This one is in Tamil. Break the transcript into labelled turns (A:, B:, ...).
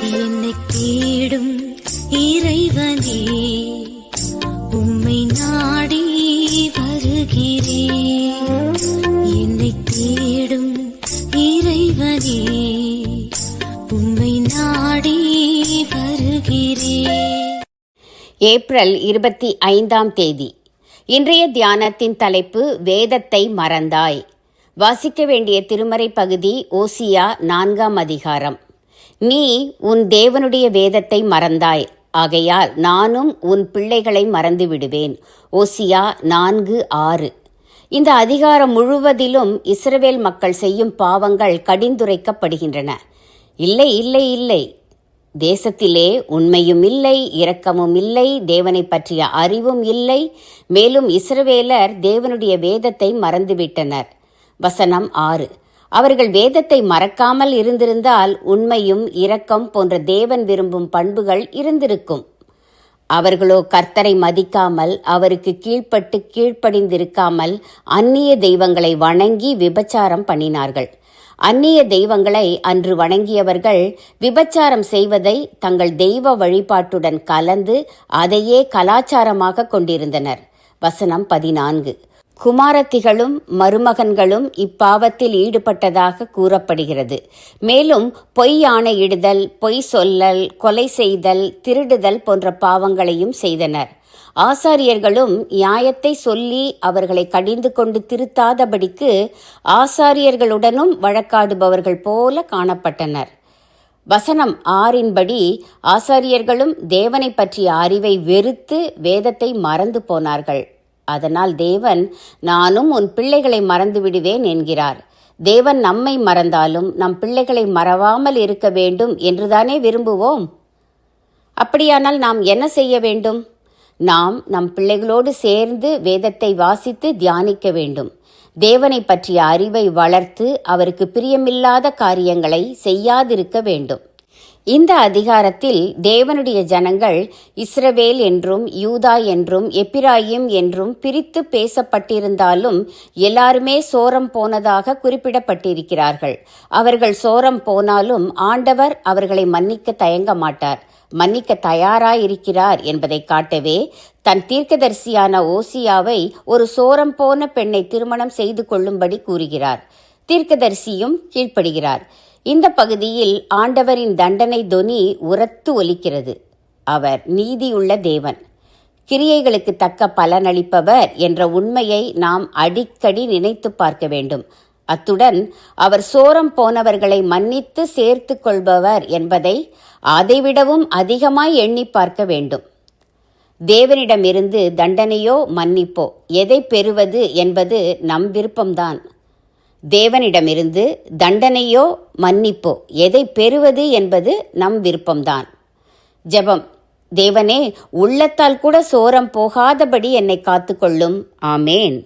A: என்னை தேடும் இறைவனே, உம்மை நாடி வருகிறேன். என்னை தேடும் இறைவனே, உம்மை நாடி வருகிறேன்.
B: ஏப்ரல் 25 இன்றைய தியானத்தின் தலைப்பு வேதத்தை மறந்தாய். வாசிக்க வேண்டிய திருமறை பகுதி ஓசியா 4 அதிகாரம். நீ உன் தேவனுடைய வேதத்தை மறந்தாய், ஆகையால் நானும் உன் பிள்ளைகளை மறந்து விடுவேன். ஓசியா 4:6. இந்த அதிகாரம் முழுவதிலும் இஸ்ரவேல் மக்கள் செய்யும் பாவங்கள் கடிந்துரைக்கப்படுகின்றன. இல்லை இல்லை இல்லை, தேசத்திலே உண்மையும் இல்லை, இரக்கமும் இல்லை, தேவனை பற்றிய அறிவும் இல்லை. மேலும் இஸ்ரவேலர் தேவனுடைய வேதத்தை மறந்துவிட்டனர். வசனம் 6. அவர்கள் வேதத்தை மறக்காமல் இருந்திருந்தால் உண்மையும் இரக்கம் போன்ற தேவன் விரும்பும் பண்புகள் இருந்திருக்கும். அவர்களோ கர்த்தரை மதிக்காமல், அவருக்கு கீழ்ப்பட்டு கீழ்ப்படிந்திருக்காமல் அந்நிய தெய்வங்களை வணங்கி விபச்சாரம் பண்ணினார்கள். அந்நிய தெய்வங்களை அன்று வணங்கியவர்கள் விபச்சாரம் செய்வதை தங்கள் தெய்வ வழிபாட்டுடன் கலந்து அதையே கலாச்சாரமாக கொண்டிருந்தனர். வசனம் 14. குமாரத்திகளும் மருமகன்களும் இப்பாவத்தில் ஈடுபட்டதாக கூறப்படுகிறது. மேலும் பொய் ஆணையிடுதல், பொய் சொல்லல், கொலை செய்தல், திருடுதல் போன்ற பாவங்களையும் செய்தனர். ஆசாரியர்களும் நியாயத்தை சொல்லி அவர்களை கடிந்து கொண்டு திருத்தாதபடிக்கு ஆசாரியர்களுடனும் வழக்காடுபவர்கள் போல காணப்பட்டனர். வசனம் 6 ஆசாரியர்களும் தேவனை பற்றிய அறிவை வெறுத்து வேதத்தை மறந்து போனார்கள். அதனால் தேவன், நானும் உன் பிள்ளைகளை மறந்து விடுவேன் என்கிறார். தேவன் நம்மை மறந்தாலும் நம் பிள்ளைகளை மறவாமல் இருக்க வேண்டும் என்றுதானே விரும்புவோம். அப்படியானால் நாம் என்ன செய்ய வேண்டும்? நாம் நம் பிள்ளைகளோடு சேர்ந்து வேதத்தை வாசித்து தியானிக்க வேண்டும். தேவனை பற்றிய அறிவை வளர்த்து அவருக்கு பிரியமில்லாத காரியங்களை செய்யாதிருக்க வேண்டும். இந்த அதிகாரத்தில் தேவனுடைய ஜனங்கள் இஸ்ரவேல் என்றும் யூதா என்றும் எப்பிராயிம் என்றும் பிரித்து பேசப்பட்டிருந்தாலும் எல்லாருமே சோரம் போனதாக குறிப்பிடப்பட்டிருக்கிறார்கள். அவர்கள் சோரம் போனாலும் ஆண்டவர் அவர்களை மன்னிக்க தயங்க மாட்டார், மன்னிக்க தயாராயிருக்கிறார் என்பதை காட்டவே தன் தீர்க்கதரிசியான ஓசியாவை ஒரு சோரம் போன பெண்ணை திருமணம் செய்து கொள்ளும்படி கூறுகிறார். தீர்க்கதரிசியும் கீழ்ப்படுகிறார். இந்த பகுதியில் ஆண்டவரின் தண்டனை தொனி உரத்து ஒலிக்கிறது. அவர் நீதியுள்ள தேவன், கிரியைகளுக்கு தக்க பலனளிப்பவர் என்ற உண்மையை நாம் அடிக்கடி நினைத்து பார்க்க வேண்டும். அத்துடன் அவர் சோரம் போனவர்களை மன்னித்து சேர்த்து கொள்பவர் என்பதை அதைவிடவும் அதிகமாய் எண்ணி பார்க்க வேண்டும். தேவனிடமிருந்து தண்டனையோ மன்னிப்போ எதை பெறுவது என்பது நம் விருப்பம்தான். தேவனிடமிருந்து தண்டனையோ மன்னிப்போ எதை பெறுவது என்பது நம் விருப்பம்தான். ஜெபம். தேவனே, உள்ளத்தால் கூட சோரம் போகாதபடி என்னை காத்துக்கொள்ளும். ஆமேன்.